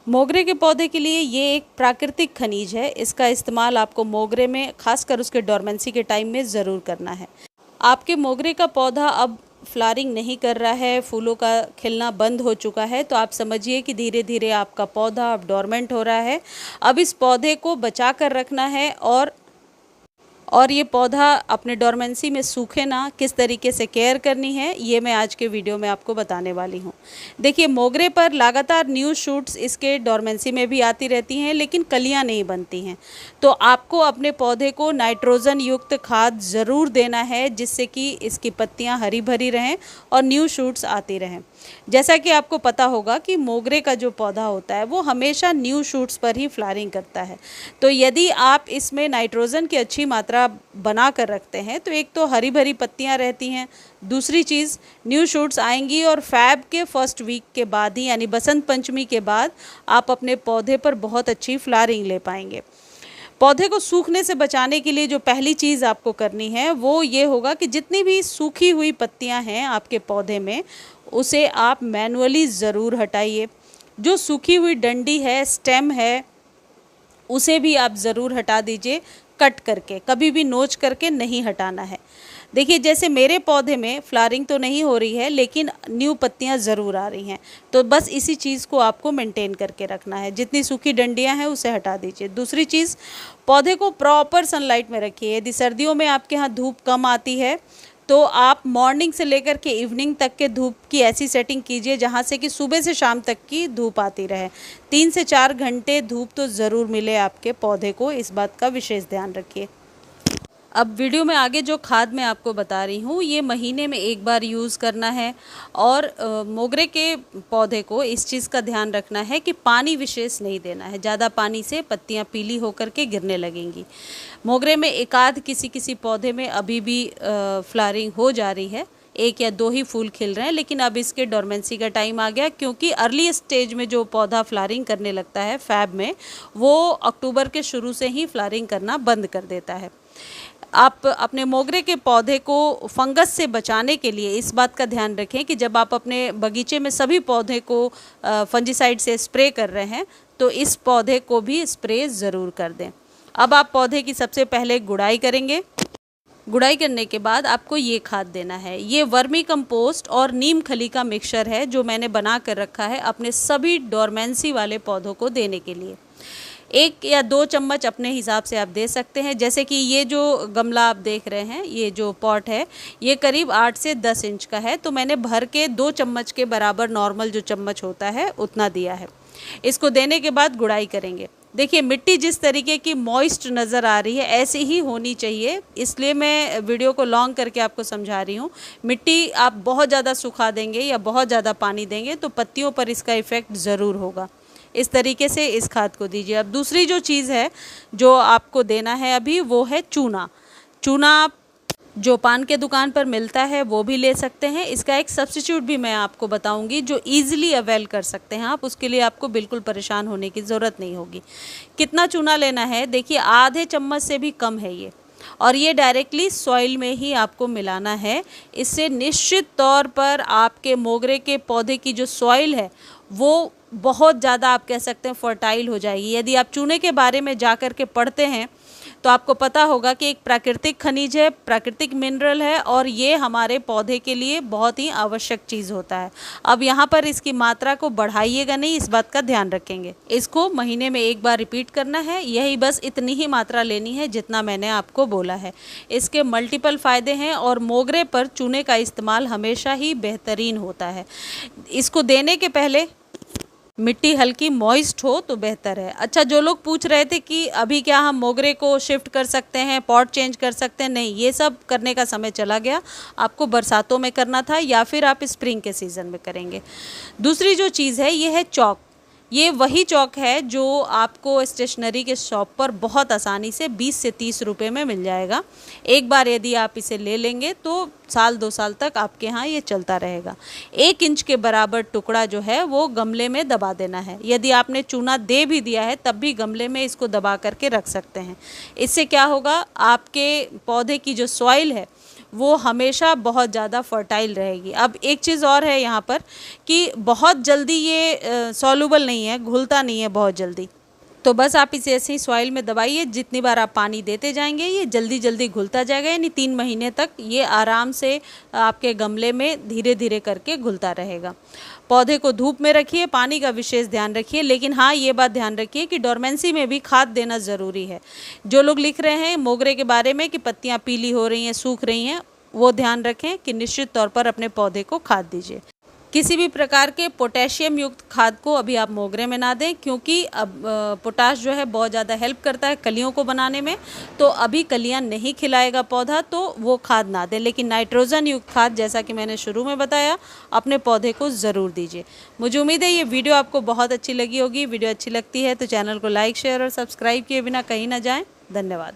मोगरे के पौधे के लिए ये एक प्राकृतिक खनिज है। इसका इस्तेमाल आपको मोगरे में खासकर उसके डोरमेंसी के टाइम में ज़रूर करना है। आपके मोगरे का पौधा अब फ्लावरिंग नहीं कर रहा है, फूलों का खिलना बंद हो चुका है, तो आप समझिए कि धीरे धीरे आपका पौधा अब डोरमेंट हो रहा है। अब इस पौधे को बचा कर रखना है और ये पौधा अपने डोरमेंसी में सूखे ना, किस तरीके से केयर करनी है ये मैं आज के वीडियो में आपको बताने वाली हूँ। देखिए, मोगरे पर लगातार न्यू शूट्स इसके डोरमेंसी में भी आती रहती हैं, लेकिन कलियाँ नहीं बनती हैं। तो आपको अपने पौधे को नाइट्रोजन युक्त खाद ज़रूर देना है, जिससे कि इसकी पत्तियाँ हरी भरी रहें और न्यू शूट्स आती रहें। जैसा कि आपको पता होगा कि मोगरे का जो पौधा होता है वो हमेशा न्यू शूट्स पर ही फ्लावरिंग करता है। तो यदि आप इसमें नाइट्रोजन की अच्छी मात्रा बना कर रखते हैं तो एक तो हरी भरी पत्तियां रहती हैं, दूसरी चीज़ न्यू शूट्स आएंगी और फैब के फर्स्ट वीक के बाद ही यानी बसंत पंचमी के बाद आप अपने पौधे पर बहुत अच्छी फ्लावरिंग ले पाएंगे। पौधे को सूखने से बचाने के लिए जो पहली चीज़ आपको करनी है वो ये होगा कि जितनी भी सूखी हुई पत्तियां हैं आपके पौधे में उसे आप मैनुअली ज़रूर हटाइए। जो सूखी हुई डंडी है, स्टेम है, उसे भी आप ज़रूर हटा दीजिए कट करके, कभी भी नोच करके नहीं हटाना है। देखिए, जैसे मेरे पौधे में फ्लावरिंग तो नहीं हो रही है लेकिन न्यू पत्तियां ज़रूर आ रही हैं, तो बस इसी चीज़ को आपको मेंटेन करके रखना है। जितनी सूखी डंडियां हैं उसे हटा दीजिए। दूसरी चीज़, पौधे को प्रॉपर सनलाइट में रखिए। यदि सर्दियों में आपके यहाँ धूप कम आती है तो आप मॉर्निंग से लेकर के इवनिंग तक के धूप की ऐसी सेटिंग कीजिए जहाँ से कि सुबह से शाम तक की धूप आती रहे। 3 से 4 घंटे धूप तो ज़रूर मिले आपके पौधे को, इस बात का विशेष ध्यान रखिए। अब वीडियो में आगे जो खाद मैं आपको बता रही हूँ ये महीने में एक बार यूज़ करना है। और मोगरे के पौधे को इस चीज़ का ध्यान रखना है कि पानी विशेष नहीं देना है। ज़्यादा पानी से पत्तियाँ पीली होकर के गिरने लगेंगी। मोगरे में एकाध किसी पौधे में अभी भी फ्लावरिंग हो जा रही है, 1 या 2 ही फूल खिल रहे हैं, लेकिन अब इसके डोरमेंसी का टाइम आ गया, क्योंकि अर्ली स्टेज में जो पौधा फ्लावरिंग करने लगता है फैब में, वो अक्टूबर के शुरू से ही फ्लावरिंग करना बंद कर देता है। आप अपने मोगरे के पौधे को फंगस से बचाने के लिए इस बात का ध्यान रखें कि जब आप अपने बगीचे में सभी पौधे को फंजीसाइड से स्प्रे कर रहे हैं तो इस पौधे को भी स्प्रे ज़रूर कर दें। अब आप पौधे की सबसे पहले गुड़ाई करेंगे। गुड़ाई करने के बाद आपको ये खाद देना है। ये वर्मी कंपोस्ट और नीम खली का मिक्सचर है जो मैंने बना कर रखा है अपने सभी डोरमेंसी वाले पौधों को देने के लिए। 1 या 2 चम्मच अपने हिसाब से आप दे सकते हैं। जैसे कि ये जो गमला आप देख रहे हैं, ये जो पॉट है ये करीब 8 से 10 इंच का है, तो मैंने भर के 2 चम्मच के बराबर नॉर्मल जो चम्मच होता है उतना दिया है। इसको देने के बाद गुड़ाई करेंगे। देखिए, मिट्टी जिस तरीके की मॉइस्ट नज़र आ रही है ऐसी ही होनी चाहिए, इसलिए मैं वीडियो को लॉन्ग करके आपको समझा रही हूँ। मिट्टी आप बहुत ज़्यादा सुखा देंगे या बहुत ज़्यादा पानी देंगे तो पत्तियों पर इसका इफ़ेक्ट ज़रूर होगा। इस तरीके से इस खाद को दीजिए। अब दूसरी जो चीज़ है जो आपको देना है अभी वो है चूना। चूना आप जो पान के दुकान पर मिलता है वो भी ले सकते हैं। इसका एक सब्स्टिट्यूट भी मैं आपको बताऊंगी जो इजीली अवेल कर सकते हैं आप, उसके लिए आपको बिल्कुल परेशान होने की ज़रूरत नहीं होगी। कितना चूना लेना है? देखिए, आधे चम्मच से भी कम है ये, और ये डायरेक्टली सॉइल में ही आपको मिलाना है। इससे निश्चित तौर पर आपके मोगरे के पौधे की जो सॉइल है वो बहुत ज़्यादा, आप कह सकते हैं, फर्टाइल हो जाएगी। यदि आप चूने के बारे में जा कर के पढ़ते हैं तो आपको पता होगा कि एक प्राकृतिक खनिज है, प्राकृतिक मिनरल है, और ये हमारे पौधे के लिए बहुत ही आवश्यक चीज़ होता है। अब यहाँ पर इसकी मात्रा को बढ़ाइएगा नहीं, इस बात का ध्यान रखेंगे। इसको महीने में एक बार रिपीट करना है, यही बस इतनी ही मात्रा लेनी है जितना मैंने आपको बोला है। इसके मल्टीपल फ़ायदे हैं और मोगरे पर चूने का इस्तेमाल हमेशा ही बेहतरीन होता है। इसको देने के पहले मिट्टी हल्की मॉइस्ट हो तो बेहतर है। अच्छा, जो लोग पूछ रहे थे कि अभी क्या हम मोगरे को शिफ्ट कर सकते हैं, पॉट चेंज कर सकते हैं, नहीं, ये सब करने का समय चला गया। आपको बरसातों में करना था या फिर आप स्प्रिंग के सीज़न में करेंगे। दूसरी जो चीज़ है ये है चौक। ये वही चौक है जो आपको स्टेशनरी के शॉप पर बहुत आसानी से 20 से 30 रुपए में मिल जाएगा। एक बार यदि आप इसे ले लेंगे तो 1-2 साल तक आपके यहाँ ये चलता रहेगा। 1 इंच के बराबर टुकड़ा जो है वो गमले में दबा देना है। यदि आपने चूना दे भी दिया है तब भी गमले में इसको दबा करके रख सकते हैं। इससे क्या होगा, आपके पौधे की जो सॉइल है वो हमेशा बहुत ज़्यादा फर्टाइल रहेगी। अब एक चीज़ और है यहाँ पर कि बहुत जल्दी ये सॉल्युबल नहीं है, घुलता नहीं है बहुत जल्दी। तो बस आप इसे ऐसे ही सॉइल में दबाइए, जितनी बार आप पानी देते जाएंगे ये जल्दी जल्दी घुलता जाएगा, यानी 3 महीने तक ये आराम से आपके गमले में धीरे धीरे करके घुलता रहेगा। पौधे को धूप में रखिए, पानी का विशेष ध्यान रखिए, लेकिन हाँ ये बात ध्यान रखिए कि डोरमेंसी में भी खाद देना ज़रूरी है। जो लोग लिख रहे हैं मोगरे के बारे में कि पत्तियाँ पीली हो रही हैं, सूख रही हैं, वो ध्यान रखें कि निश्चित तौर पर अपने पौधे को खाद दीजिए। किसी भी प्रकार के पोटेशियम युक्त खाद को अभी आप मोगरे में ना दें, क्योंकि अब पोटाश जो है बहुत ज़्यादा हेल्प करता है कलियों को बनाने में, तो अभी कलियां नहीं खिलाएगा पौधा, तो वो खाद ना दें। लेकिन नाइट्रोजन युक्त खाद, जैसा कि मैंने शुरू में बताया, अपने पौधे को ज़रूर दीजिए। मुझे उम्मीद है ये वीडियो आपको बहुत अच्छी लगी होगी। वीडियो अच्छी लगती है तो चैनल को लाइक, शेयर और सब्सक्राइब किए बिना कहीं ना जाएँ। धन्यवाद।